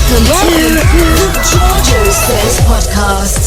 Welcome to the Giorgio Says podcast.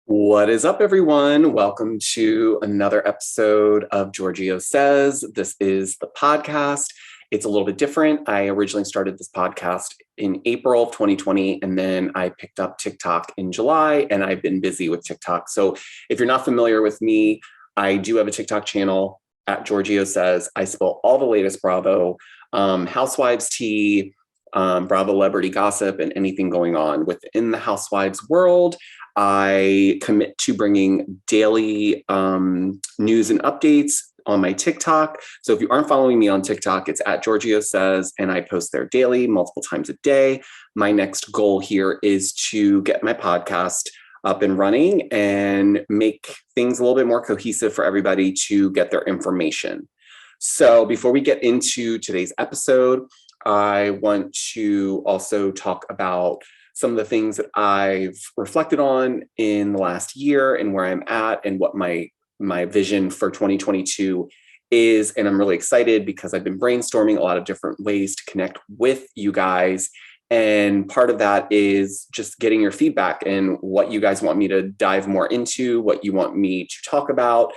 What is up, everyone? Welcome to another episode of Giorgio Says. This is the podcast. It's a little bit different. I originally started this podcast in April of 2020, and then I picked up TikTok in July, and I've been busy with TikTok. So if you're not familiar with me, I do have a TikTok channel at Giorgio Says. I spill all the latest Bravo, Housewives tea, Bravo celebrity gossip, and anything going on within the Housewives world. I commit to bringing daily news and updates on my TikTok. So if you aren't following me on TikTok, it's at Giorgio Says, and I post there daily, multiple times a day. My next goal here is to get my podcast up and running and make things a little bit more cohesive for everybody to get their information. So before we get into today's episode, I want to also talk about some of the things that I've reflected on in the last year and where I'm at and what my vision for 2022 is. And I'm really excited because I've been brainstorming a lot of different ways to connect with you guys. And part of that is just getting your feedback and what you guys want me to dive more into, what you want me to talk about,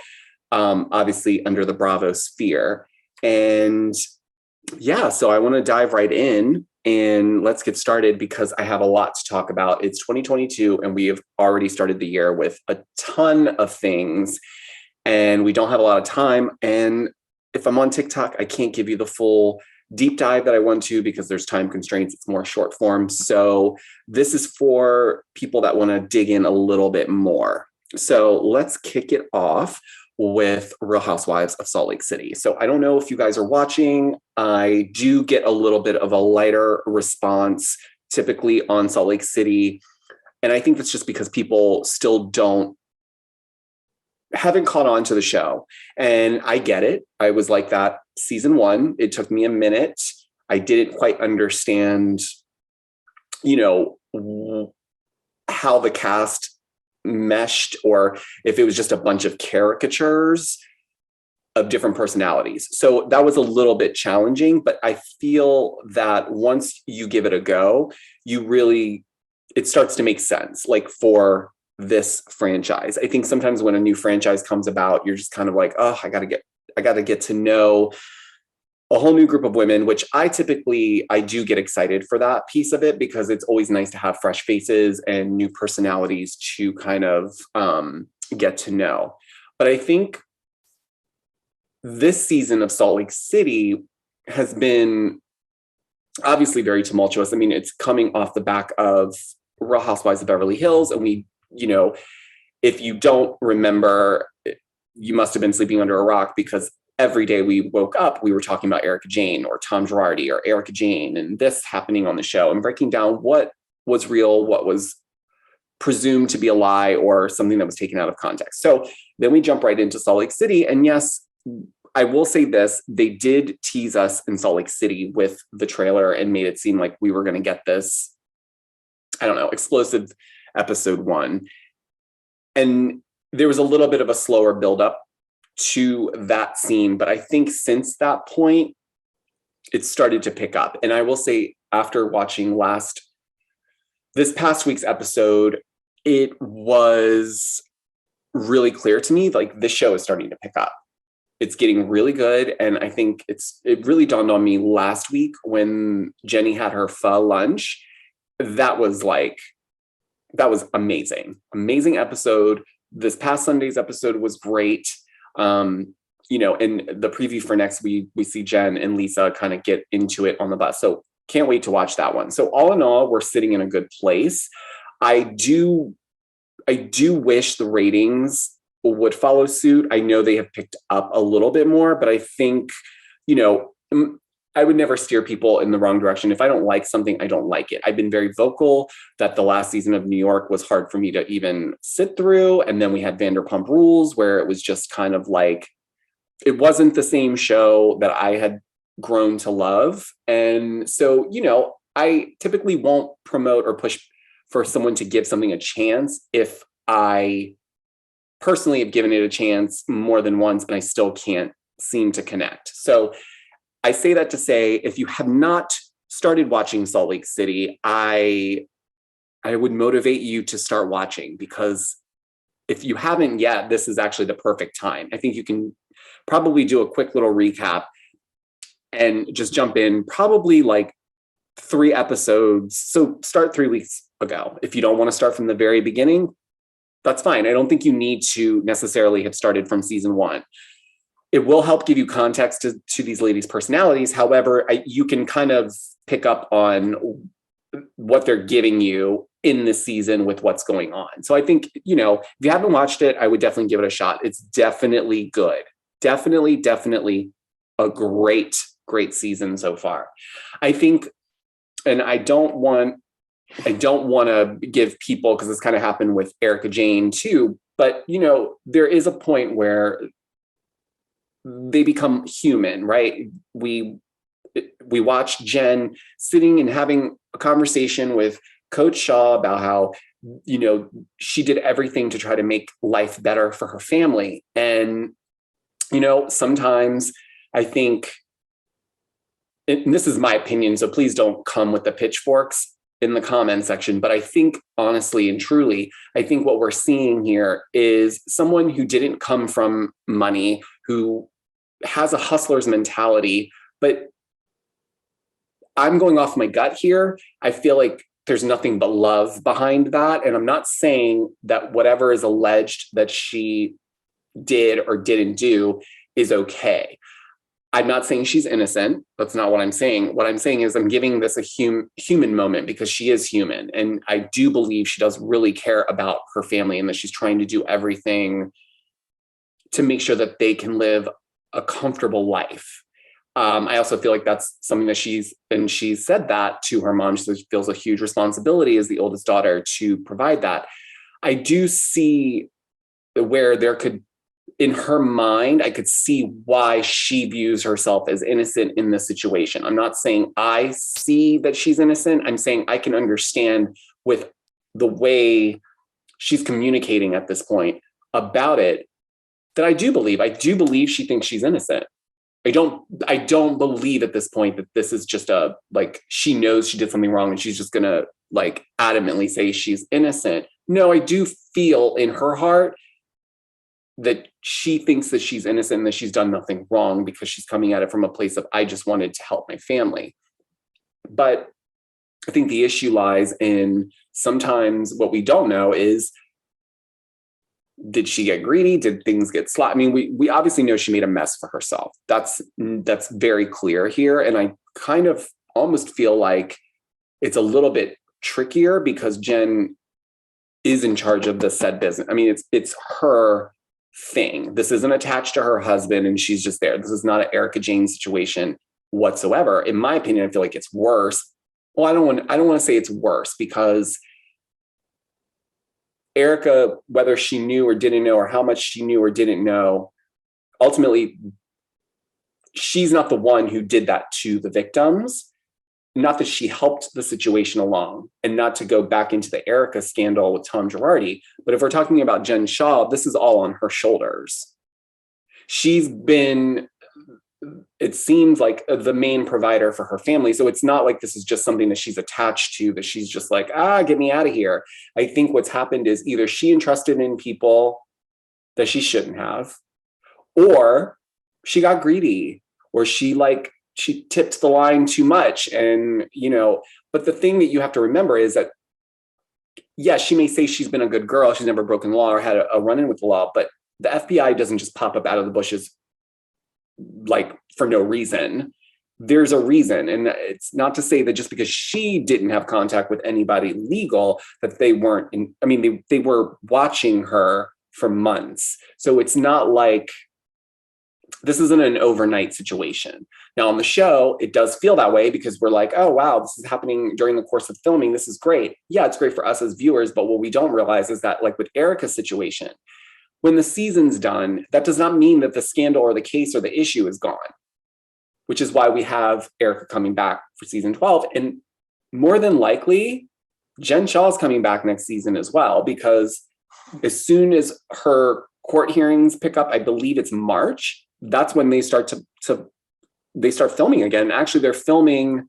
obviously under the Bravo sphere. And yeah, so I want to dive right in and let's get started because I have a lot to talk about. It's 2022 and we have already started the year with a ton of things and we don't have a lot of time. And if I'm on TikTok, I can't give you the full deep dive that I want to because there's time constraints. It's more short form. So this is for people that want to dig in a little bit more. So let's kick it off with Real Housewives of Salt Lake City. So I don't know if you guys are watching. I do get a little bit of a lighter response typically on Salt Lake City. And I think that's just because people still haven't caught on to the show. And I get it. I was like that season one. It took me a minute. I didn't quite understand, how the cast meshed or if it was just a bunch of caricatures of different personalities. So that was a little bit challenging, but I feel that once you give it a go, it starts to make sense. Like for this franchise, I think sometimes when a new franchise comes about, you're just kind of like, oh, I got to get to know a whole new group of women, which I do get excited for that piece of it because it's always nice to have fresh faces and new personalities to kind of get to know. But I think this season of Salt Lake City has been obviously very tumultuous. I mean, it's coming off the back of Real Housewives of Beverly Hills. And if you don't remember, you must have been sleeping under a rock because every day we woke up, we were talking about Erica Jane or Tom Girardi or Erica Jane and this happening on the show and breaking down what was real, what was presumed to be a lie or something that was taken out of context. So then we jump right into Salt Lake City. And yes, I will say this, they did tease us in Salt Lake City with the trailer and made it seem like we were going to get this, explosive episode one. And there was a little bit of a slower buildup to that scene. But I think since that point, it started to pick up. And I will say after watching this past week's episode, it was really clear to me, like this show is starting to pick up. It's getting really good. And I think it really dawned on me last week when Jenny had her pho lunch. That was amazing. Amazing episode. This past Sunday's episode was great. In the preview for next, we see Jen and Lisa kind of get into it on the bus. So can't wait to watch that one. So all in all, we're sitting in a good place. I do wish the ratings would follow suit. I know they have picked up a little bit more, but I think, I would never steer people in the wrong direction. If I don't like something, I don't like it. I've been very vocal that the last season of New York was hard for me to even sit through. And then we had Vanderpump Rules, where it was just kind of like, it wasn't the same show that I had grown to love. And so, I typically won't promote or push for someone to give something a chance if I personally have given it a chance more than once and I still can't seem to connect. So I say that to say, if you have not started watching Salt Lake City, I would motivate you to start watching, because if you haven't yet, this is actually the perfect time. I think you can probably do a quick little recap and just jump in probably like 3 episodes. So start 3 weeks ago. If you don't want to start from the very beginning, that's fine. I don't think you need to necessarily have started from season 1. It will help give you context to these ladies' personalities. However, you can kind of pick up on what they're giving you in this season with what's going on. So I think, if you haven't watched it, I would definitely give it a shot. It's definitely good. Definitely a great season so far. I think, and I don't want to give people, because this kind of happened with Erica Jane too, but there is a point where they become human, right? We watched Jen sitting and having a conversation with Coach Shaw about how, she did everything to try to make life better for her family. And, sometimes I think, and this is my opinion, so please don't come with the pitchforks in the comment section, but I think honestly and truly, I think what we're seeing here is someone who didn't come from money, who has a hustler's mentality, but I'm going off my gut here. I feel like there's nothing but love behind that. And I'm not saying that whatever is alleged that she did or didn't do is okay. I'm not saying she's innocent. That's not what I'm saying. What I'm saying is I'm giving this a human moment, because she is human. And I do believe she does really care about her family, and that she's trying to do everything to make sure that they can live a comfortable life. I also feel like that's something that she's said that to her mom. She feels a huge responsibility as the oldest daughter to provide that. I do see where there could, in her mind, I could see why she views herself as innocent in this situation. I'm not saying I see that she's innocent. I'm saying I can understand with the way she's communicating at this point about it, that I do believe she thinks she's innocent. I don't believe at this point that this is just she knows she did something wrong and she's just gonna adamantly say she's innocent. No, I do feel in her heart that she thinks that she's innocent and that she's done nothing wrong, because she's coming at it from a place of, I just wanted to help my family. But I think the issue lies in, sometimes what we don't know is, did she get greedy? Did things get sloppy? I mean, we obviously know she made a mess for herself. That's very clear here. And I kind of almost feel like it's a little bit trickier, because Jen is in charge of the said business. I mean, it's her thing. This isn't attached to her husband and she's just there. This is not an Erica Jane situation whatsoever. In my opinion, I feel like it's worse. Well, I don't want to say it's worse, because Erica, whether she knew or didn't know, or how much she knew or didn't know, ultimately, she's not the one who did that to the victims. Not that she helped the situation along, and not to go back into the Erica scandal with Tom Girardi. But if we're talking about Jen Shaw, this is all on her shoulders. She's been, it seems like, the main provider for her family. So it's not like this is just something that she's attached to, that she's just like, get me out of here. I think what's happened is either she entrusted in people that she shouldn't have, or she got greedy, or she tipped the line too much. And, but the thing that you have to remember is that, yes, she may say she's been a good girl, she's never broken the law or had a run-in with the law, but the FBI doesn't just pop up out of the bushes for no reason. There's a reason. And it's not to say that just because she didn't have contact with anybody legal, that they weren't they were watching her for months. So it's not like this isn't an overnight situation. Now on the show, it does feel that way, because we're like, oh, wow, this is happening during the course of filming. This is great. Yeah, it's great for us as viewers. But what we don't realize is that, with Erica's situation, when the season's done, that does not mean that the scandal or the case or the issue is gone, which is why we have Erica coming back for season 12. And more than likely, Jen Shaw's coming back next season as well, because as soon as her court hearings pick up, I believe it's March, that's when they start to they start filming again. Actually, they're filming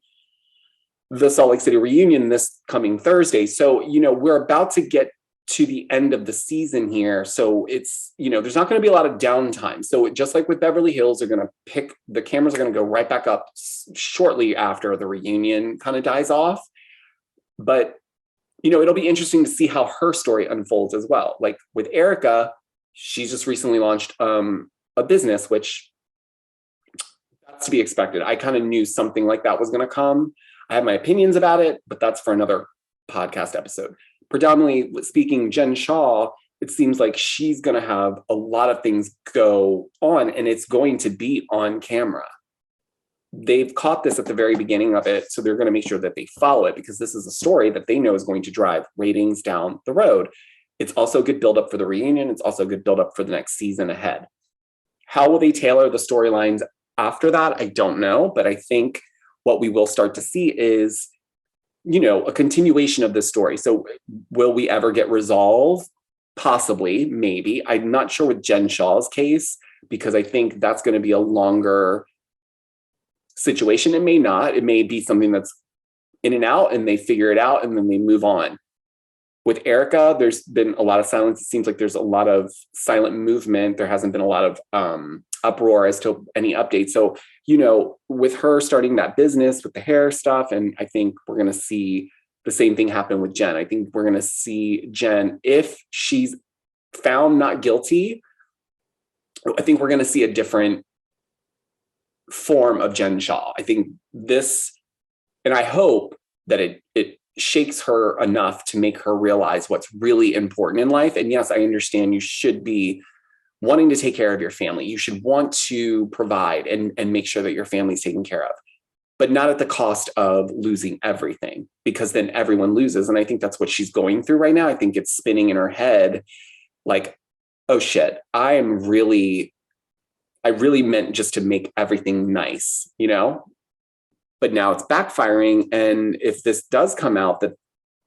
the Salt Lake City reunion this coming Thursday. So, we're about to get to the end of the season here. So it's, there's not going to be a lot of downtime. So just like with Beverly Hills, the cameras are going to go right back up shortly after the reunion kind of dies off. But, it'll be interesting to see how her story unfolds as well. Like with Erica, she's just recently launched a business, which that's to be expected. I kind of knew something like that was going to come. I have my opinions about it, but that's for another podcast episode. Predominantly speaking, Jen Shah, it seems like she's going to have a lot of things go on, and it's going to be on camera. They've caught this at the very beginning of it, so they're going to make sure that they follow it, because this is a story that they know is going to drive ratings down the road. It's also a good buildup for the reunion. It's also a good buildup for the next season ahead. How will they tailor the storylines after that? I don't know, but I think what we will start to see is, a continuation of this story. So will we ever get resolved? Possibly, maybe. I'm not sure with Jen Shah's case, because I think that's going to be a longer situation. It may not. It may be something that's in and out and they figure it out and then they move on. With Erica, there's been a lot of silence. It seems like there's a lot of silent movement. There hasn't been a lot of uproar as to any updates. So, with her starting that business with the hair stuff, and I think we're going to see the same thing happen with Jen. I think we're going to see Jen, if she's found not guilty, I think we're going to see a different form of Jen Shah. I think this, and I hope that it shakes her enough to make her realize what's really important in life. And yes, I understand you should be wanting to take care of your family. You should want to provide and make sure that your family's taken care of, but not at the cost of losing everything, because then everyone loses. And I think that's what she's going through right now. I think it's spinning in her head like, oh shit, I really meant just to make everything nice, but now it's backfiring. And if this does come out that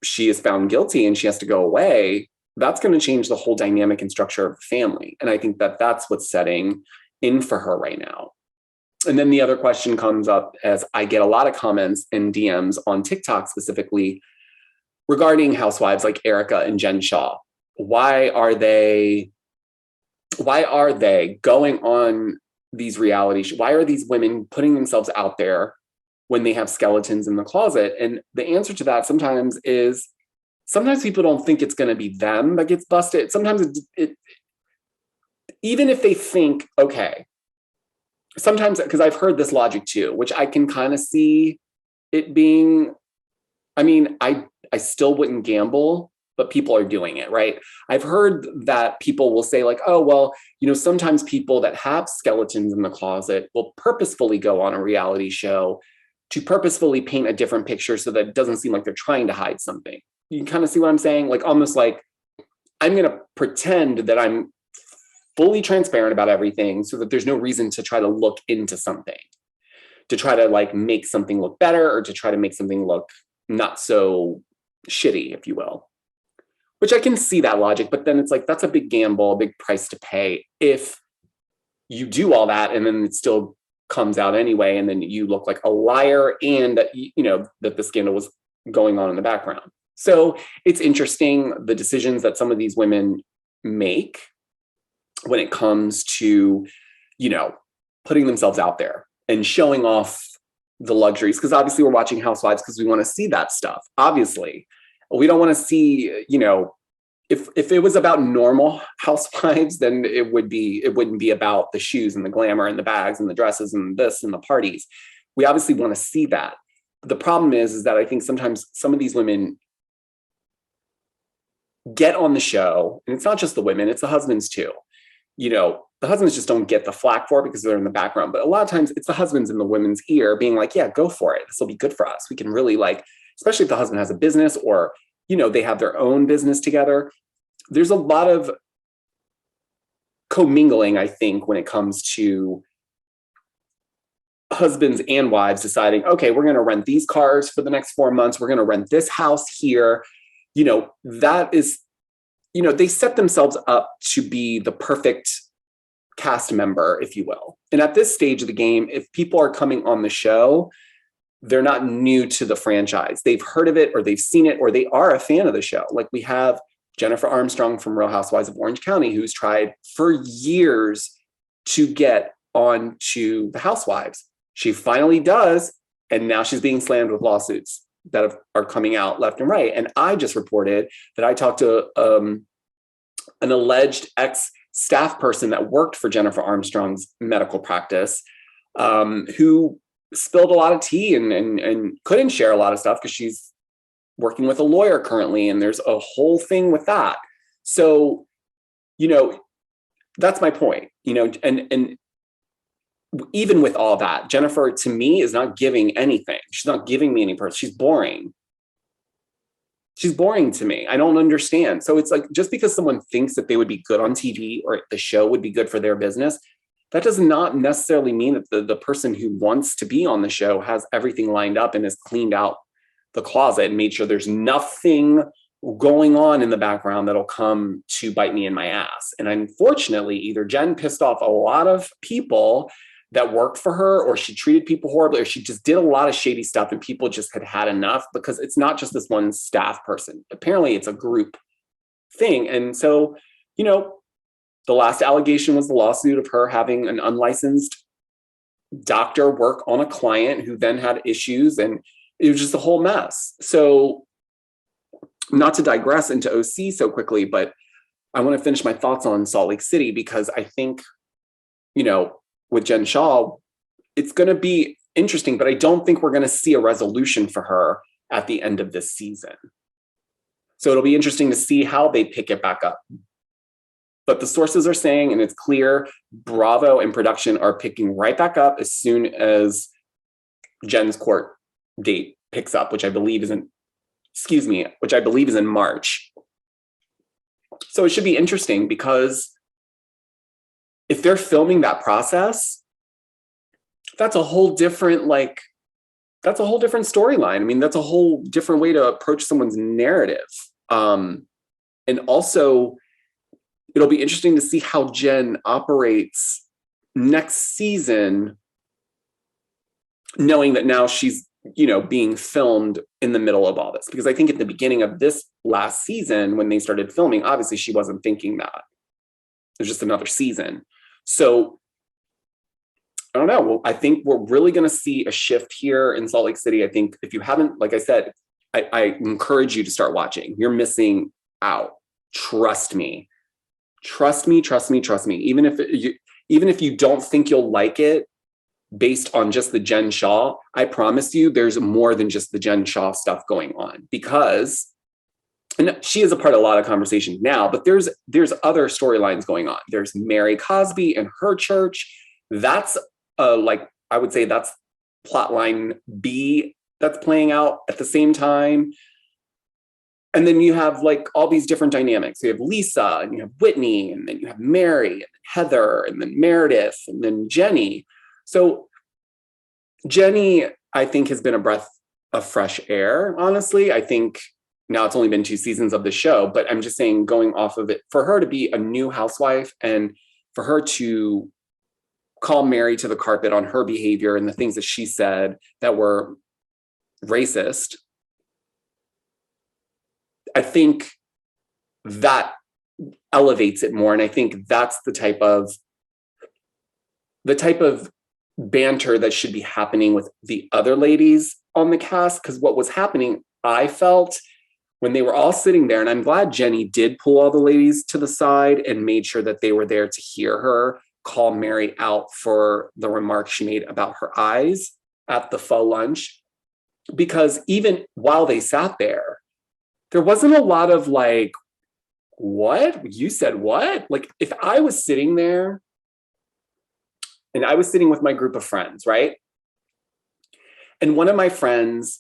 she is found guilty and she has to go away, that's going to change the whole dynamic and structure of the family. And I think that that's what's setting in for her right now. And then the other question comes up, as I get a lot of comments and DMs on TikTok specifically regarding housewives like Erica and Jen Shah. Why are they going on these reality shows? Why are these women putting themselves out there when they have skeletons in the closet? And the answer to that sometimes people don't think it's going to be them that gets busted. Sometimes it even if they think, okay, sometimes, because I've heard this logic too, which I can kind of see it being, I still wouldn't gamble, but people are doing it, right? I've heard that people will say like, oh, well, sometimes people that have skeletons in the closet will purposefully go on a reality show to purposefully paint a different picture so that it doesn't seem like they're trying to hide something. You kind of see what I'm saying? Like almost like I'm going to pretend that I'm fully transparent about everything so that there's no reason to try to look into something, to try to like make something look better or to try to make something look not so shitty, if you will. Which I can see that logic, but then it's like, that's a big gamble, a big price to pay if you do all that and then it still comes out anyway, and then you look like a liar and that, that the scandal was going on in the background. So it's interesting, the decisions that some of these women make when it comes to, putting themselves out there and showing off the luxuries. Because obviously we're watching Housewives because we want to see that stuff. Obviously, we don't want to see, if it was about normal housewives, then it wouldn't be about the shoes and the glamour and the bags and the dresses and this and the parties. We obviously want to see that. The problem is that I think sometimes some of these women get on the show, and it's not just the women, it's the husbands too. The husbands just don't get the flack for it because they're in the background. But a lot of times it's the husbands in the women's ear being like, yeah, go for it. This will be good for us. We can really especially if the husband has a business or, they have their own business together. There's a lot of commingling, I think, when it comes to husbands and wives deciding, okay, we're going to rent these cars for the next 4 months. We're going to rent this house here. That is, they set themselves up to be the perfect cast member, if you will. And at this stage of the game, if people are coming on the show, they're not new to the franchise. They've heard of it or they've seen it or they are a fan of the show. Like we have Jennifer Armstrong from Real Housewives of Orange County, who's tried for years to get onto the Housewives. She finally does, and now she's being slammed with lawsuits that are coming out left and right. And I just reported that I talked to an alleged ex-staff person that worked for Jennifer Armstrong's medical practice, who spilled a lot of tea and couldn't share a lot of stuff because she's working with a lawyer currently, and there's a whole thing with that. So, that's my point, and even with all that, Jennifer, to me, is not giving anything. She's not giving me any person. She's boring. She's boring to me. I don't understand. So it's like, just because someone thinks that they would be good on TV or the show would be good for their business, that does not necessarily mean that the person who wants to be on the show has everything lined up and has cleaned out the closet and made sure there's nothing going on in the background that'll come to bite me in my ass. And unfortunately, either Jen pissed off a lot of people that worked for her, or she treated people horribly, or she just did a lot of shady stuff and people just had enough, because it's not just this one staff person. Apparently it's a group thing. And so, the last allegation was the lawsuit of her having an unlicensed doctor work on a client who then had issues, and it was just a whole mess. So, not to digress into OC so quickly, but I want to finish my thoughts on Salt Lake City, because I think, with Jen Shah, it's going to be interesting, but I don't think we're going to see a resolution for her at the end of this season. So it'll be interesting to see how they pick it back up. But the sources are saying, and it's clear, Bravo and production are picking right back up as soon as Jen's court date picks up, which I believe is in March. So it should be interesting, because if they're filming that process, that's a whole different storyline. I mean, that's a whole different way to approach someone's narrative. And also, it'll be interesting to see how Jen operates next season, knowing that now she's, being filmed in the middle of all this. Because I think at the beginning of this last season, when they started filming, obviously she wasn't thinking that. It was just another season. So I don't know. Well, I think we're really going to see a shift here in Salt Lake City. I think if you haven't, like I said, I encourage you to start watching. You're missing out. Trust me. Trust me. Even if you don't think you'll like it based on just the Jen Shah, I promise you there's more than just the Jen Shah stuff going on, because and she is a part of a lot of conversation now, but there's other storylines going on. There's Mary Cosby and her church. That's I would say that's plotline B that's playing out at the same time. And then you have all these different dynamics. You have Lisa, and you have Whitney, and then you have Mary, and Heather, and then Meredith, and then Jenny. So Jenny, I think, has been a breath of fresh air, honestly. I think now it's only been 2 seasons of the show, but I'm just saying, going off of it, for her to be a new housewife and for her to call Mary to the carpet on her behavior and the things that she said that were racist, I think that elevates it more. And I think that's the type of banter that should be happening with the other ladies on the cast. Because what was happening, I felt, when they were all sitting there, and I'm glad Jenny did pull all the ladies to the side and made sure that they were there to hear her call Mary out for the remark she made about her eyes at the faux lunch. Because even while they sat there wasn't a lot of what? You said what? If I was sitting there and I was sitting with my group of friends, right? And one of my friends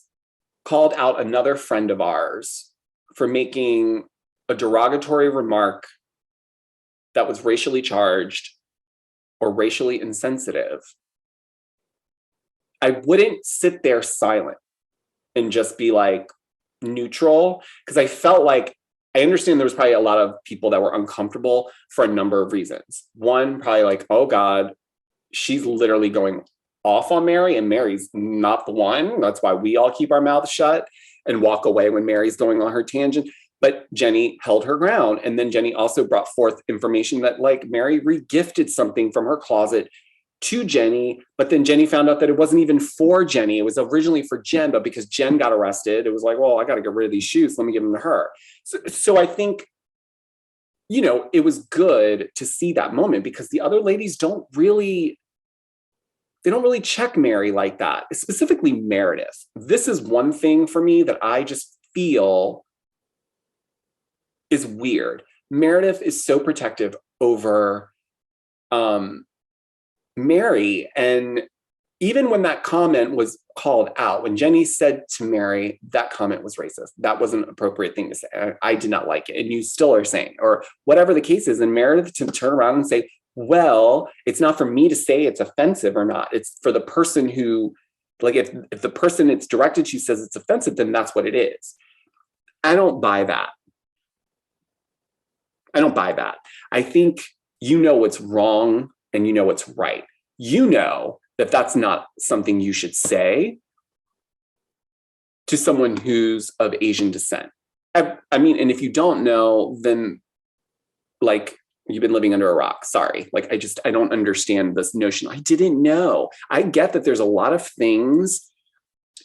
called out another friend of ours for making a derogatory remark that was racially charged or racially insensitive, I wouldn't sit there silent and just be neutral, because I felt like I understand there was probably a lot of people that were uncomfortable for a number of reasons. One, probably like, oh God, she's literally going off on Mary, and Mary's not the one. That's why we all keep our mouths shut and walk away when Mary's going on her tangent. But Jenny held her ground. And then Jenny also brought forth information that like Mary regifted something from her closet to Jenny, but then Jenny found out that it wasn't even for Jenny. It was originally for Jen, but because Jen got arrested, it was like, well, I got to get rid of these shoes. Let me give them to her. So I think, you know, it was good to see that moment because the other ladies don't really check Mary like that, specifically Meredith. This is one thing for me that I just feel is weird. Meredith is so protective over Mary. And even when that comment was called out, when Jenny said to Mary, that comment was racist, that wasn't an appropriate thing to say. I did not like it. And you still are saying, or whatever the case is, and Meredith to turn around and say, well, it's not for me to say it's offensive or not. It's for the person who, like, if the person it's directed to says it's offensive, then that's what it is. I don't buy that. I think you know what's wrong and you know what's right. You know that that's not something you should say to someone who's of Asian descent. I mean, and if you don't know, then like you've been living under a rock. Sorry. Like, I don't understand this notion. I didn't know. I get that there's a lot of things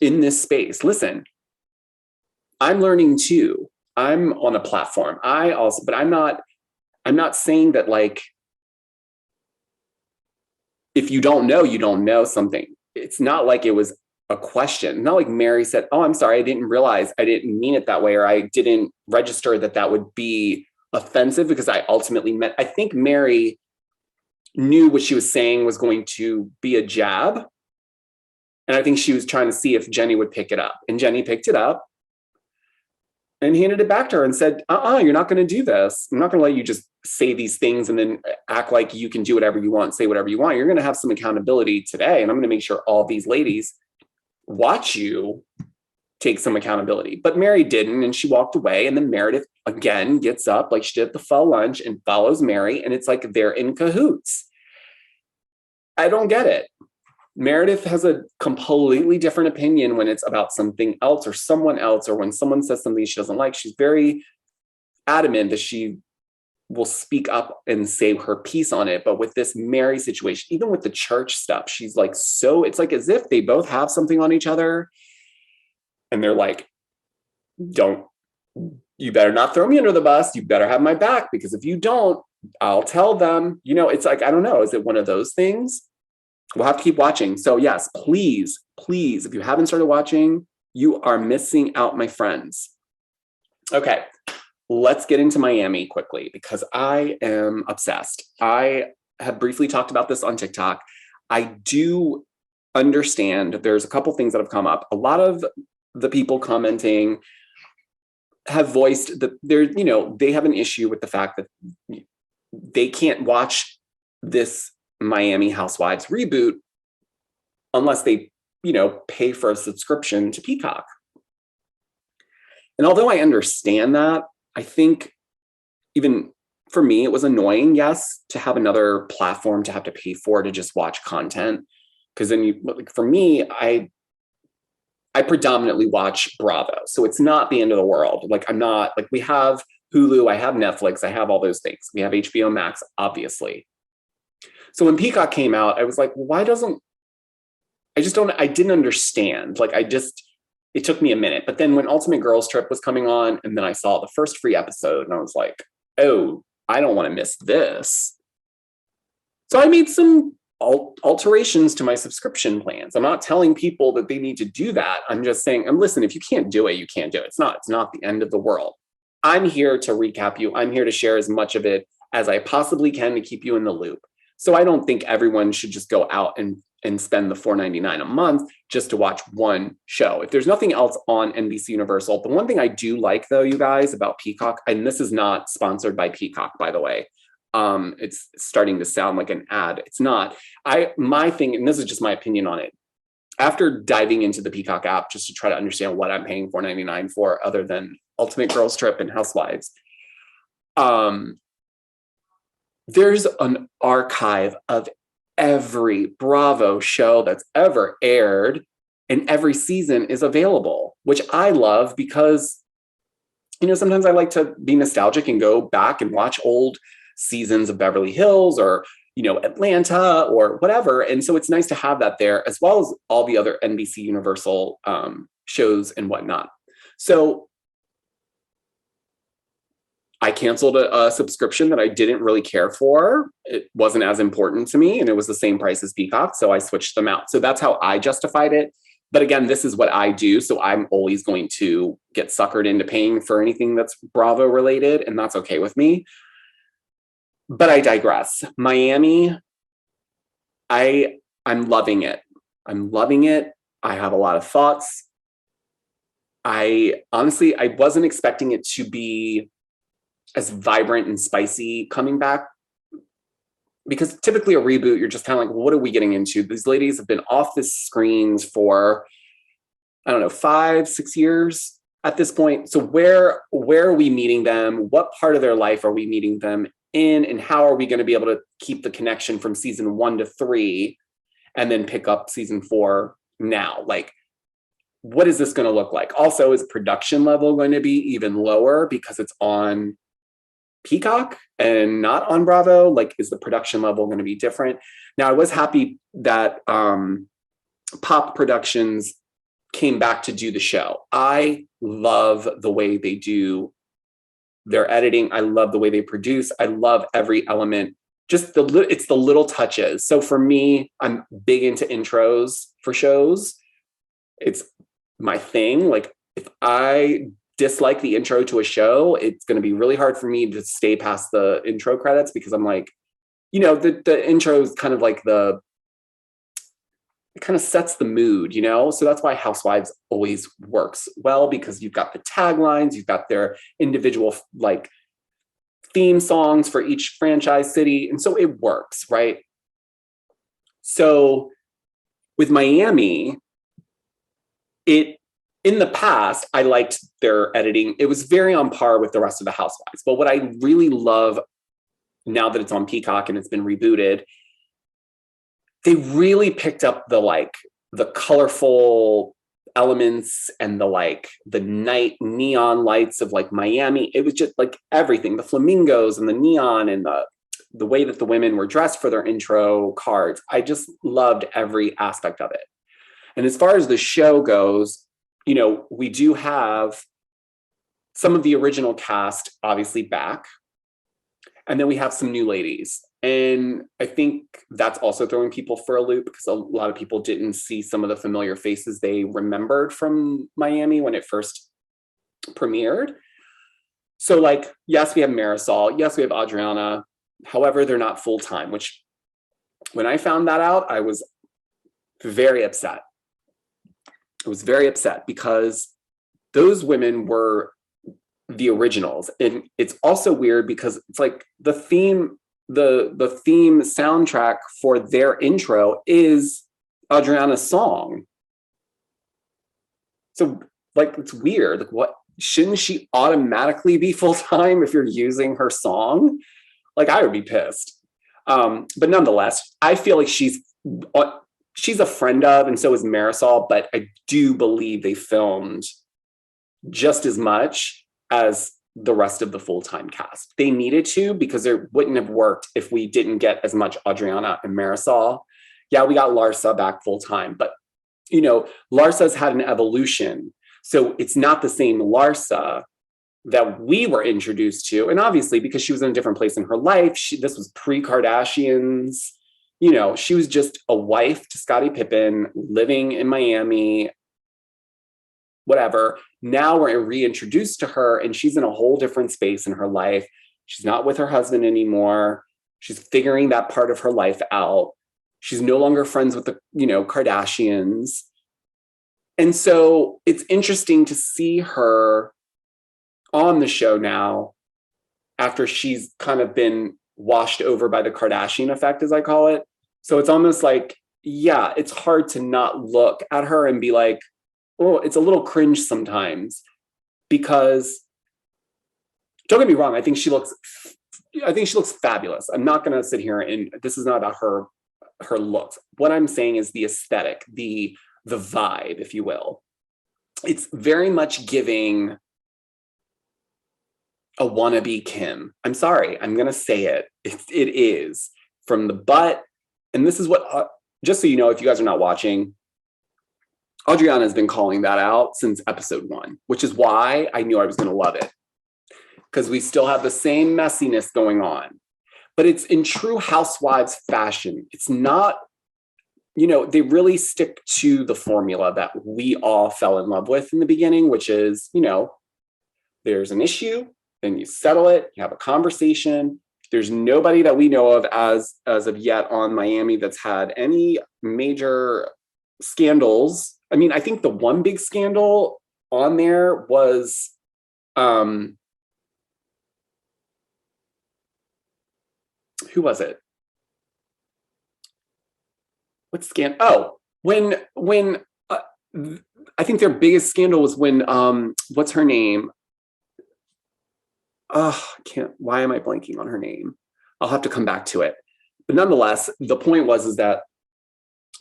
in this space. Listen, I'm learning too. I'm on a platform. But I'm not saying that like, if you don't know something. It's not like it was a question. Not like Mary said, oh, I'm sorry, I didn't realize, I didn't mean it that way, or I didn't register that would be offensive because I ultimately meant, I think Mary knew what she was saying was going to be a jab. And I think she was trying to see if Jenny would pick it up. And Jenny picked it up and handed it back to her and said, you're not going to do this. I'm not going to let you just say these things and then act like you can do whatever you want, say whatever you want. You're going to have some accountability today. And I'm going to make sure all these ladies watch you take some accountability. But Mary didn't, and she walked away. And then Meredith again gets up like she did at the fall lunch and follows Mary. And it's like they're in cahoots. I don't get it. Meredith has a completely different opinion when it's about something else or someone else, or when someone says something she doesn't like. She's very adamant that she will speak up and say her piece on it. But with this Mary situation, even with the church stuff, she's like, so it's like as if they both have something on each other. And they're like, you better not throw me under the bus. You better have my back, because if you don't, I'll tell them. You know, it's like, I don't know. Is it one of those things? We'll have to keep watching. So yes, please, if you haven't started watching, you are missing out, my friends. Okay, let's get into Miami quickly because I am obsessed. I have briefly talked about this on TikTok. I do understand there's a couple things that have come up. A lot of the people commenting have voiced that they have an issue with the fact that they can't watch this Miami Housewives reboot unless they, pay for a subscription to Peacock. And although I understand that, I think even for me, it was annoying, yes, to have another platform to have to pay for to just watch content. Because then for me, I predominantly watch Bravo. So it's not the end of the world. Like we have Hulu, I have Netflix, I have all those things. We have HBO Max, obviously. So when Peacock came out, I was like, I didn't understand. It took me a minute. But then when Ultimate Girls Trip was coming on, and then I saw the first free episode, and I was like, oh, I don't want to miss this. So I made some alterations to my subscription plans. I'm not telling people that they need to do that. I'm just saying, listen, if you can't do it, you can't do it. It's not the end of the world. I'm here to recap you. I'm here to share as much of it as I possibly can to keep you in the loop. So I don't think everyone should just go out and spend the $4.99 a month just to watch one show. If there's nothing else on NBC Universal, the one thing I do like, though, you guys, about Peacock, and this is not sponsored by Peacock, by the way. It's starting to sound like an ad. It's not. My thing, and this is just my opinion on it, after diving into the Peacock app just to try to understand what I'm paying $4.99 for other than Ultimate Girls Trip and Housewives, there's an archive of every Bravo show that's ever aired, and every season is available, which I love because, sometimes I like to be nostalgic and go back and watch old seasons of Beverly Hills or, Atlanta or whatever. And so it's nice to have that there, as well as all the other NBC Universal shows and whatnot. So I canceled a subscription that I didn't really care for. It wasn't as important to me, and it was the same price as Peacock, so I switched them out. So that's how I justified it. But again, this is what I do, so I'm always going to get suckered into paying for anything that's Bravo related, and that's okay with me. But I digress. Miami, I'm loving it. I'm loving it. I have a lot of thoughts. I wasn't expecting it to be as vibrant and spicy coming back, because typically a reboot, you're just kind of like, well, what are we getting into? These ladies have been off the screens for, I don't know, 5-6 years at this point. So where are we meeting them? What part of their life are we meeting them in? And how are we going to be able to keep the connection from season 1 to 3 and then pick up season 4 now? Like, what is this going to look like? Also, is production level going to be even lower because it's on Peacock and not on Bravo? Like, is the production level going to be different? Now, I was happy that Pop Productions came back to do the show. I love the way they do their editing. I love the way they produce. I love every element. Just it's the little touches. So for me, I'm big into intros for shows. It's my thing. Like, if I dislike the intro to a show, it's going to be really hard for me to stay past the intro credits, because I'm like, the intro is kind of like it kind of sets the mood, So that's why Housewives always works well, because you've got the taglines, you've got their individual like theme songs for each franchise city. And so it works, right? So with Miami, in the past, I liked their editing. It was very on par with the rest of the Housewives. But what I really love now that it's on Peacock and it's been rebooted, they really picked up the colorful elements and the night neon lights of like Miami. It was just like everything, the flamingos and the neon and the way that the women were dressed for their intro cards. I just loved every aspect of it. And as far as the show goes, we do have some of the original cast obviously back. And then we have some new ladies. And I think that's also throwing people for a loop, because a lot of people didn't see some of the familiar faces they remembered from Miami when it first premiered. So yes, we have Marisol. Yes, we have Adriana. However, they're not full-time, which when I found that out, I was very upset. I was very upset because those women were the originals. And it's also weird because it's like the theme soundtrack for their intro is Adriana's song. So it's weird. Like, what, shouldn't she automatically be full-time if you're using her song? I would be pissed. But nonetheless, I feel like she's a friend of, and so is Marisol, but I do believe they filmed just as much as the rest of the full-time cast. They needed to, because it wouldn't have worked if we didn't get as much Adriana and Marisol. Yeah, we got Larsa back full-time, but Larsa's had an evolution. So it's not the same Larsa that we were introduced to. And obviously, because she was in a different place in her life, this was pre-Kardashians. She was just a wife to Scottie Pippen, living in Miami, whatever. Now we're reintroduced to her, and she's in a whole different space in her life. She's not with her husband anymore. She's figuring that part of her life out. She's no longer friends with the, Kardashians. And so it's interesting to see her on the show now, after she's kind of been washed over by the Kardashian effect, as I call it. So it's almost like yeah, it's hard to not look at her and be like, oh, it's a little cringe sometimes because don't get me wrong, I think she looks fabulous. I'm not going to sit here and this is not about her looks. What I'm saying is the aesthetic, the vibe, if you will. It's very much giving a wannabe Kim. I'm sorry, I'm going to say it. It is from the butt. And this is what, just so you know, if you guys are not watching, Adriana has been calling that out since episode 1, which is why I knew I was going to love it. Because we still have the same messiness going on. But it's in true Housewives fashion. It's not, they really stick to the formula that we all fell in love with in the beginning, which is, there's an issue, then you settle it, you have a conversation. There's nobody that we know of as of yet on Miami that's had any major scandals. I mean, I think the one big scandal on there was who was it? What scandal? Oh, when I think their biggest scandal was when what's her name? Why am I blanking on her name? I'll have to come back to it. But nonetheless, the point is that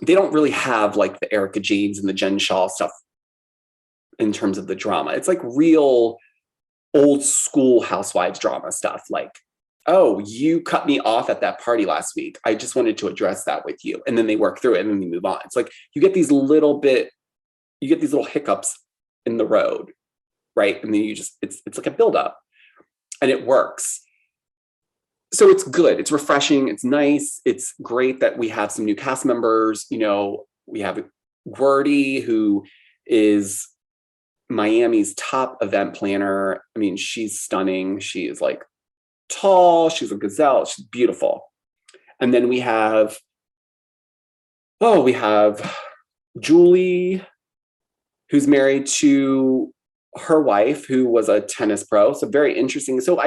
they don't really have like the Erica Jades and the Jen Shaw stuff in terms of the drama. It's like real old school Housewives drama stuff. Like, oh, you cut me off at that party last week. I just wanted to address that with you. And then they work through it and then they move on. It's like you get these little hiccups in the road, right? And then it's like a buildup and it works. So it's good. It's refreshing. It's nice. It's great that we have some new cast members. We have Gordy, who is Miami's top event planner. I mean, she's stunning. She is like tall. She's a gazelle. She's beautiful. And then we have Julie, who's married to her wife, who was a tennis pro. So very interesting. So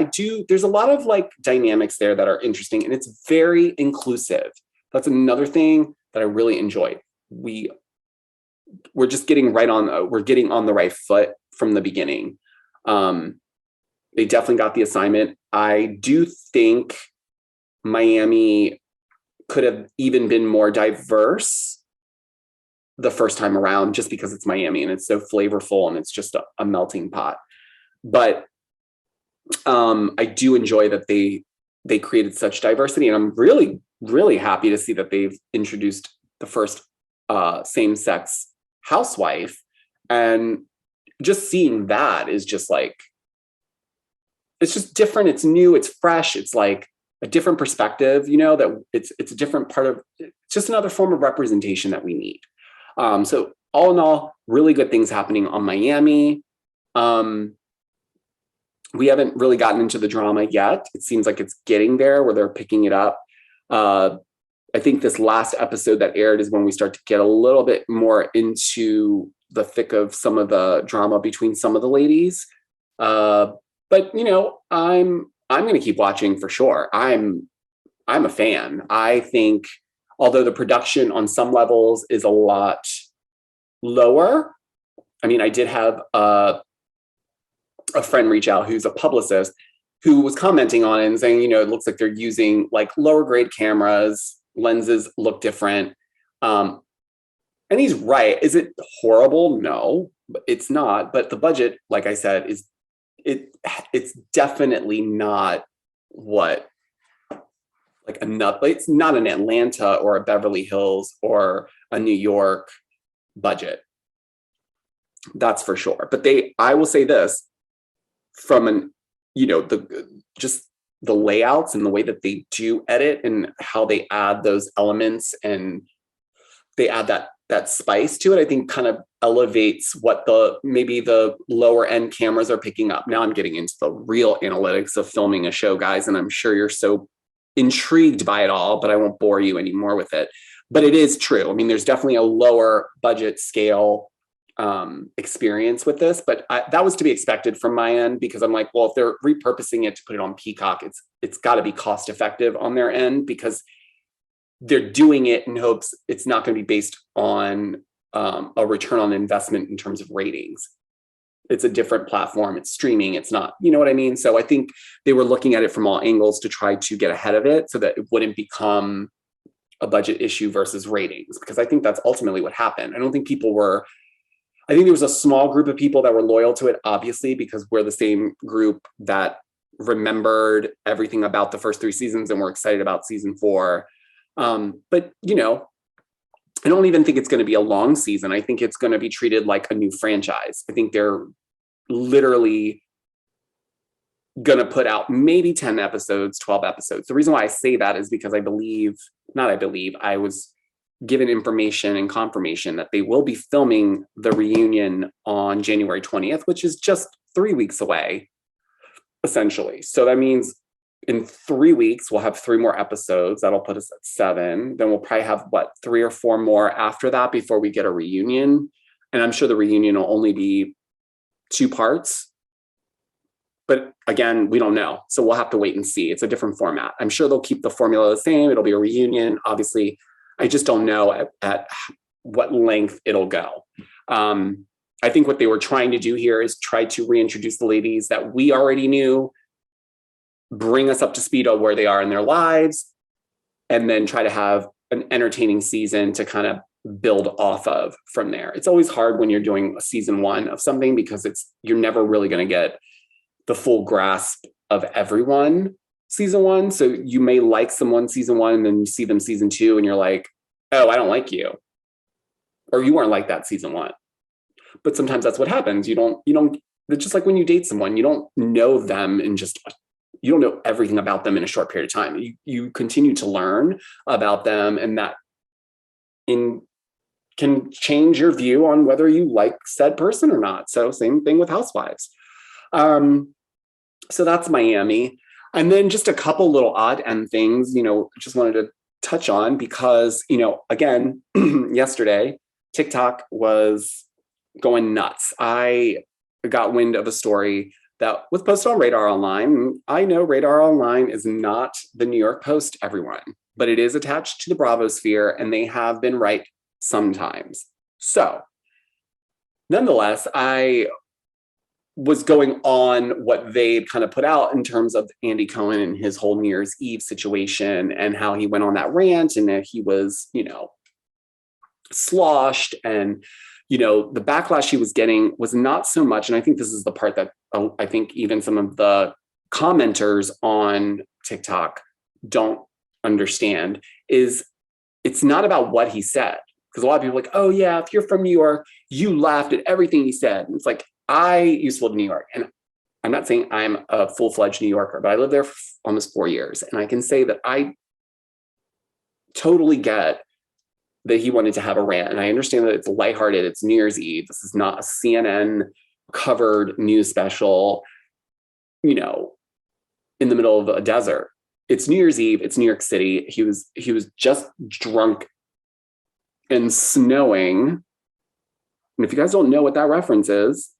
there's a lot of like dynamics there that are interesting, and it's very inclusive. That's another thing that I really enjoy. We're just getting we're getting on the right foot from the beginning. They definitely got the assignment. I do think Miami could have even been more diverse the first time around, just because it's Miami and it's so flavorful and it's just a melting pot. But I do enjoy that they created such diversity, and I'm really, really happy to see that they've introduced the first same-sex housewife. And just seeing that is just like, it's just different. It's new. It's fresh. It's like a different perspective, that it's a different part of, it's just another form of representation that we need. So all in all, really good things happening on Miami. We haven't really gotten into the drama yet. It seems like it's getting there where they're picking it up. I think this last episode that aired is when we start to get a little bit more into the thick of some of the drama between some of the ladies. But I'm going to keep watching for sure. I'm a fan. I think although the production on some levels is a lot lower. I mean, I did have a friend reach out who's a publicist who was commenting on it and saying, it looks like they're using like lower grade cameras, lenses look different. And he's right. Is it horrible? No, it's not. But the budget, like I said, it's definitely not it's not an Atlanta or a Beverly Hills or a New York budget. That's for sure. But I will say this, from just the layouts and the way that they do edit and how they add those elements and they add that spice to it, I think kind of elevates what maybe the lower end cameras are picking up. Now I'm getting into the real analytics of filming a show, guys, and I'm sure you're so intrigued by it all, but I won't bore you anymore with it. But it is true. I mean, there's definitely a lower budget scale experience with this, but that was to be expected from my end, because I'm like, well, if they're repurposing it to put it on Peacock, it's got to be cost effective on their end, because they're doing it in hopes it's not going to be based on a return on investment in terms of ratings. It's a different platform. It's streaming. It's not, you know what I mean? So I think they were looking at it from all angles to try to get ahead of it so that it wouldn't become a budget issue versus ratings, because I think that's ultimately what happened. I don't think I think there was a small group of people that were loyal to it, obviously, because we're the same group that remembered everything about the first 3 seasons and were excited about season 4. But, you know, I don't even think it's going to be a long season. I think it's going to be treated like a new franchise. I think they're literally going to put out maybe 10 episodes, 12 episodes. The reason why I say that is because I was given information and confirmation that they will be filming the reunion on January 20th, which is just 3 weeks away, essentially. So that means in 3 weeks, we'll have 3 more episodes. That'll put us at 7. Then we'll probably have 3 or 4 more after that before we get a reunion. And I'm sure the reunion will only be 2 parts. But again, we don't know. So we'll have to wait and see. It's a different format. I'm sure they'll keep the formula the same. It'll be a reunion. Obviously, I just don't know at what length it'll go. I think what they were trying to do here is try to reintroduce the ladies that we already knew, bring us up to speed on where they are in their lives, and then try to have an entertaining season to kind of build off of from there. It's always hard when you're doing a season 1 of something because you're never really going to get the full grasp of everyone season 1. So you may like someone season 1 and then you see them season 2 and you're like, oh, I don't like you. Or you weren't like that season 1. But sometimes that's what happens. You don't, it's just like when you date someone, you don't know them you don't know everything about them in a short period of time. You continue to learn about them, and that can change your view on whether you like said person or not. So same thing with Housewives. So that's Miami. And then just a couple little odd end things, just wanted to touch on because, again, yesterday, TikTok was going nuts. I got wind of a story that was posted on Radar Online. I know Radar Online is not the New York Post, everyone, but it is attached to the Bravo sphere, and they have been right sometimes. So, nonetheless, I was going on what they kind of put out in terms of Andy Cohen and his whole New Year's Eve situation and how he went on that rant and that he was, sloshed and, the backlash he was getting was not so much. And I think this is the part that I think even some of the commenters on TikTok don't understand is it's not about what he said. Because a lot of people are like, oh yeah, if you're from New York, you laughed at everything he said. And it's like, I used to live in New York, and I'm not saying I'm a full-fledged New Yorker, but I lived there for almost 4 years. And I can say that I totally get that he wanted to have a rant. And I understand that it's lighthearted. It's New Year's Eve. This is not a CNN covered news special, in the middle of a desert. It's New Year's Eve. It's New York City. He was just drunk and snowing. And if you guys don't know what that reference is,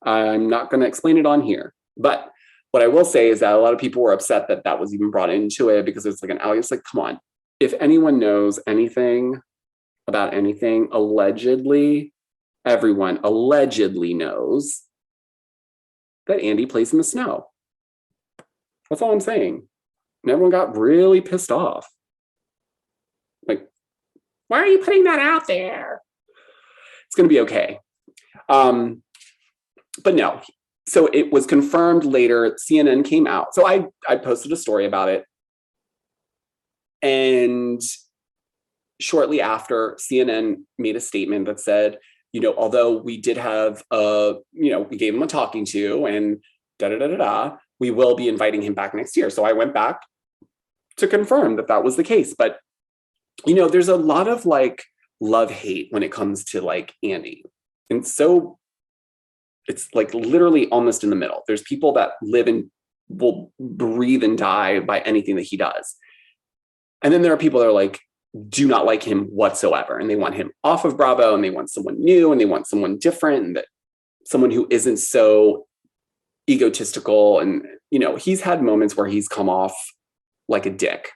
I'm not going to explain it on here. But what I will say is that a lot of people were upset that that was even brought into it because it's like an alley. It's like, come on. If anyone knows anything about anything, everyone allegedly knows that Andy plays in the snow. That's all I'm saying. And everyone got really pissed off. Like, why are you putting that out there? It's going to be okay. But no. So it was confirmed later. CNN came out. So I posted a story about it. And shortly after, CNN made a statement that said, although we did have, we gave him a talking to and we will be inviting him back next year. So I went back to confirm that that was the case. But, there's a lot of love-hate when it comes to Andy. And so it's literally almost in the middle. There's people that live and will breathe and die by anything that he does. And then there are people that are do not like him whatsoever. And they want him off of Bravo, and they want someone new, and they want someone different, and someone who isn't so egotistical. And, he's had moments where he's come off like a dick.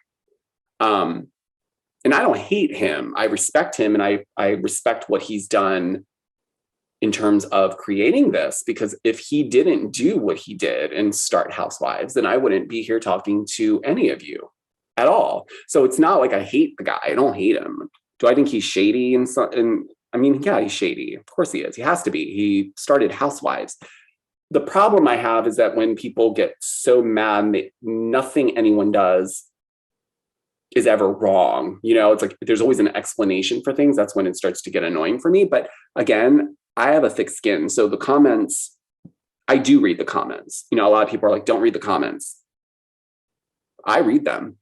and I don't hate him. I respect him, and I respect what he's done in terms of creating this, because if he didn't do what he did and start Housewives, then I wouldn't be here talking to any of you at all. So it's not like I hate the guy. I don't hate him. Do I think he's shady? And I mean, yeah, he's shady. Of course he is. He has to be. He started Housewives. The problem I have is that when people get so mad that nothing anyone does is ever wrong, it's like there's always an explanation for things. That's when it starts to get annoying for me. But again, I have a thick skin. So the comments, I do read the comments. A lot of people are like, don't read the comments. I read them.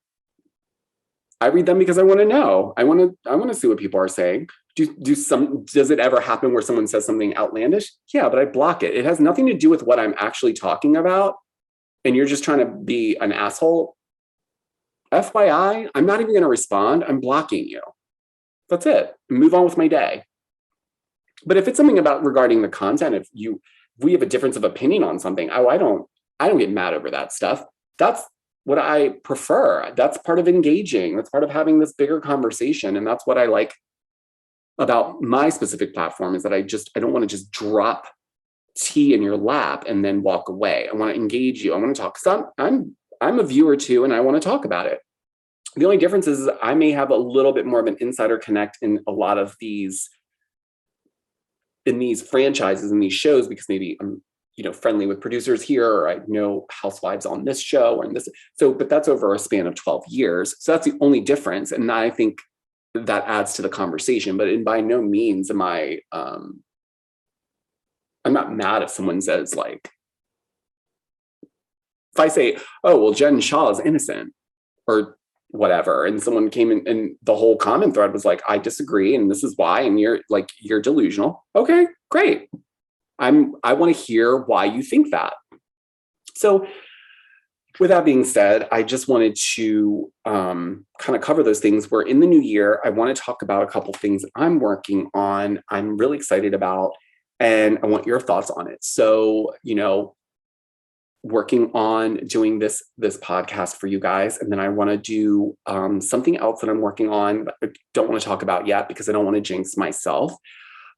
I read them because I want to know. I want to see what people are saying. Does it ever happen where someone says something outlandish? Yeah, but I block it. It has nothing to do with what I'm actually talking about. And you're just trying to be an asshole. FYI, I'm not even going to respond. I'm blocking you. That's it. Move on with my day. But if it's something regarding the content, if we have a difference of opinion on something, I don't get mad over that stuff. That's what I prefer. That's part of engaging. That's part of having this bigger conversation. And that's what I like about my specific platform, is that I don't want to just drop tea in your lap and then walk away. I want to engage you. I want to talk. So I'm a viewer too, and I want to talk about it. The only difference is I may have a little bit more of an insider connect in a lot of these franchises and these shows, because maybe I'm friendly with producers here, or I know Housewives on this show or in this. So, but that's over a span of 12 years. So that's the only difference. And I think that adds to the conversation, but by no means am I'm not mad if someone says, like, if I say, oh, well, Jen Shaw is innocent or whatever, and someone came in and the whole comment thread was like, I disagree, and this is why, and you're delusional. Okay, great. I want to hear why you think that. So with that being said, I just wanted to kind of cover those things. We're in the new year. I want to talk about a couple things I'm working on, I'm really excited about, and I want your thoughts on it. So, working on doing this podcast for you guys. And then I want to do something else that I'm working on, but I don't want to talk about yet because I don't want to jinx myself.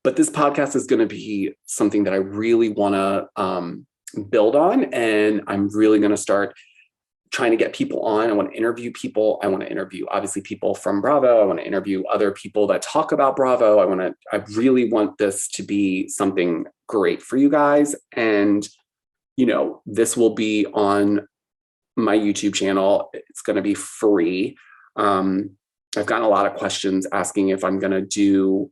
But this podcast is going to be something that I really want to build on. And I'm really going to start trying to get people on. I want to interview people. I want to interview, obviously, people from Bravo. I want to interview other people that talk about Bravo. I really want this to be something great for you guys. And this will be on my YouTube channel. It's going to be free. I've gotten a lot of questions asking if I'm going to do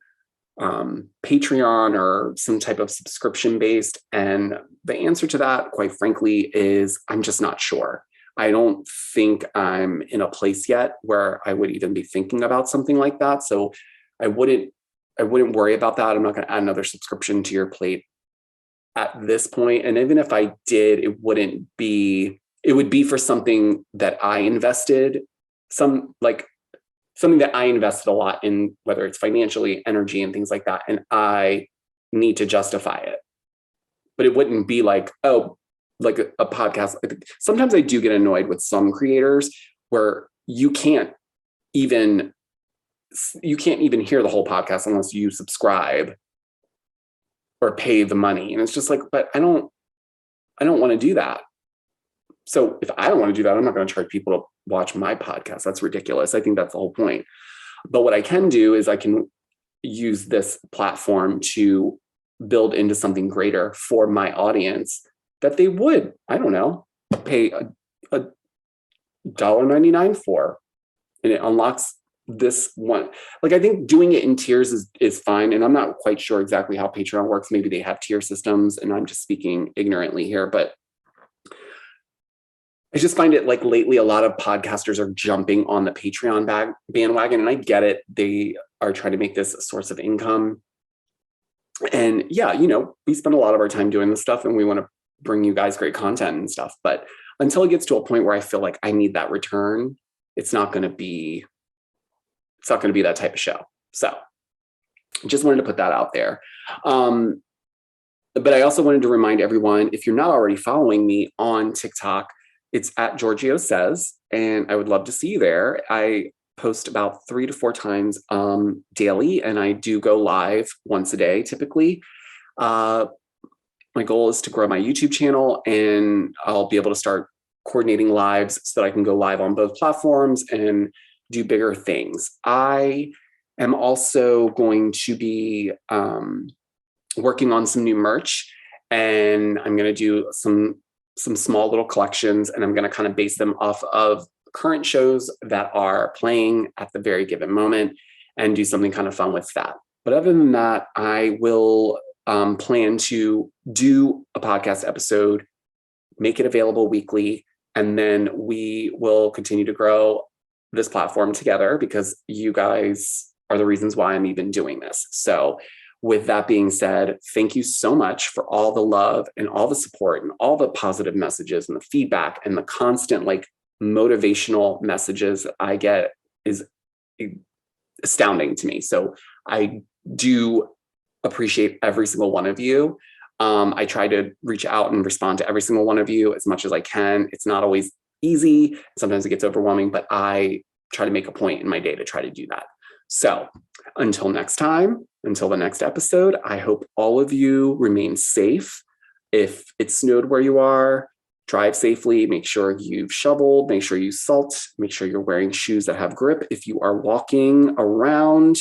Patreon or some type of subscription based. And the answer to that, quite frankly, is I'm just not sure. I don't think I'm in a place yet where I would even be thinking about something like that. So I wouldn't worry about that. I'm not going to add another subscription to your plate at this point. And even if I did, it would be for something that I invested, something that I invested a lot in, whether it's financially, energy, and things like that. And I need to justify it. But it wouldn't be like, oh, like a podcast. Sometimes I do get annoyed with some creators where you can't even hear the whole podcast unless you subscribe or pay the money. And it's just like, but I don't want to do that. So if I don't want to do that, I'm not going to charge people to watch my podcast. That's ridiculous. I think that's the whole point. But what I can do is I can use this platform to build into something greater for my audience that they would, I don't know, pay a $1.99 for. And it unlocks this one. Like, I think doing it in tiers is fine. And I'm not quite sure exactly how Patreon works. Maybe they have tier systems and I'm just speaking ignorantly here, but I just find it like lately, a lot of podcasters are jumping on the Patreon bandwagon, and I get it. They are trying to make this a source of income. And yeah, we spend a lot of our time doing this stuff and we want to bring you guys great content and stuff. But until it gets to a point where I feel like I need that return, it's not going to be that type of show. So just wanted to put that out there. But I also wanted to remind everyone, if you're not already following me on TikTok, it's at Giorgio Says, and I would love to see you there. I post about 3 to 4 times daily, and I do go live once a day typically. My goal is to grow my YouTube channel, and I'll be able to start coordinating lives so that I can go live on both platforms and do bigger things. I am also going to be working on some new merch, and I'm going to do some small little collections, and I'm going to kind of base them off of current shows that are playing at the very given moment and do something kind of fun with that. But other than that, I will plan to do a podcast episode, make it available weekly, and then we will continue to grow this platform together because you guys are the reasons why I'm even doing this. So with that being said, thank you so much for all the love and all the support and all the positive messages and the feedback and the constant like motivational messages that I get is astounding to me. So I do appreciate every single one of you. I try to reach out and respond to every single one of you as much as I can. It's not always easy. Sometimes it gets overwhelming, but I try to make a point in my day to try to do that. So until next time, until the next episode, I hope all of you remain safe. If it snowed where you are, drive safely, make sure you've shoveled, make sure you salt, make sure you're wearing shoes that have grip. If you are walking around,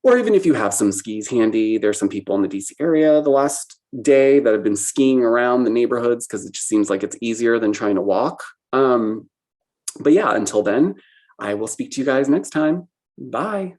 or even if you have some skis handy, there's some people in the DC area the last day that have been skiing around the neighborhoods because it just seems like it's easier than trying to walk. But yeah, until then, I will speak to you guys next time. Bye.